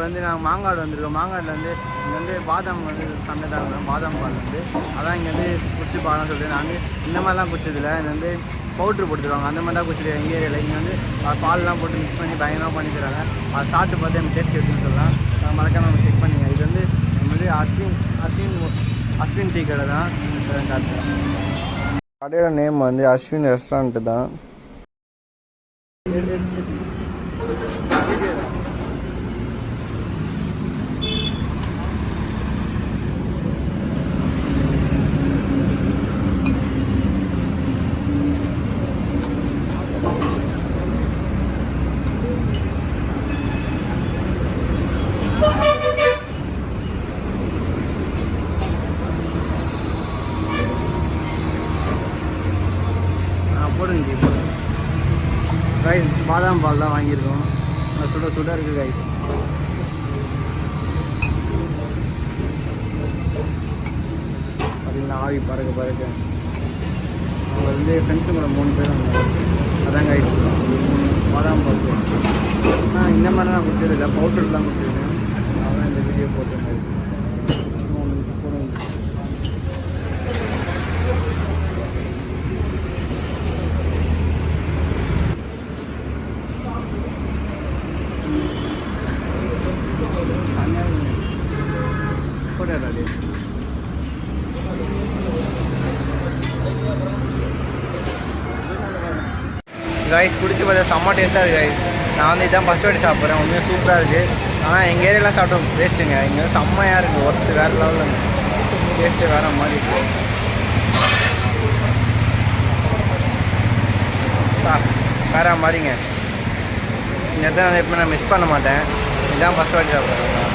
வந்து நாங்கள் மாங்காடு வந்திருக்கோம். மாங்காடில் வந்து இங்கே வந்து பாதாம் வந்து சமைத்தாங்க, பாதாம் பால் வந்து அதான் இங்கே வந்து குடிச்சு பாலாம் சொல்லிட்டு நாங்கள் இந்த மாதிரிலாம் குடிச்சதில்லை. இது வந்து பவுட்ரு போட்டுருவாங்க, அந்த மாதிரி தான் குடிச்சிருக்கேன் எங்கள் ஏரியாவில். இங்கே வந்து பால்லாம் போட்டு மிக்ஸ் பண்ணி பயங்கரமாக பண்ணி தராங்க. அதை சாப்பிட்டு பார்த்து எனக்கு டேஸ்ட் எடுத்துன்னு சொல்லலாம். மறக்காம நம்ம செக் பண்ணிங்க. இது வந்து நம்ம வந்து அஸ்வின் டீ கடை தான். கடையோட நேம் வந்து அஸ்வின் ரெஸ்டாரண்ட்டு தான். போடுங்க கைஸ், பாதாம் பால் தான் வாங்கியிருக்கோம். சுட சுட இருக்குது கைஸ். பார்த்தீங்கன்னா ஆவி பறக்க அவங்க வந்து ஃப்ரெண்ட்ஸு கூட 3 பேர் வந்தாங்க. அதான் கைஸ் பாதாம் பால். இந்த மாதிரி நான் குடிச்சதில்லை, பவுடர் தான் குடிச்சிருக்கேன். அதான் இந்த வீடியோ போட்டேன் கைஸ். கைஸ் குடிச்சு பார்த்தா செம்ம டேஸ்ட்டாக இருக்குது கைஸ். நான் வந்து இதான் ஃபஸ்ட் வாட்டி சாப்பிட்றேன். உண்மையாக சூப்பராக இருக்குது. ஆனால் எங்கள் ஏரியாலாம் சாப்பிட்டோம் வேஸ்ட்டுங்க. இங்கே வந்து செம்மையாக இருக்குது. ஒருத்தர் வேறு லெவலில் டேஸ்ட்டு வேறு மாதிரி இருக்குது. வேறு மாதிரிங்க. இந்த இடத்துல நான் எப்போ நான் மிஸ் பண்ண மாட்டேன். இதான் ஃபஸ்ட் வாட்டி சாப்பிட்றேன்.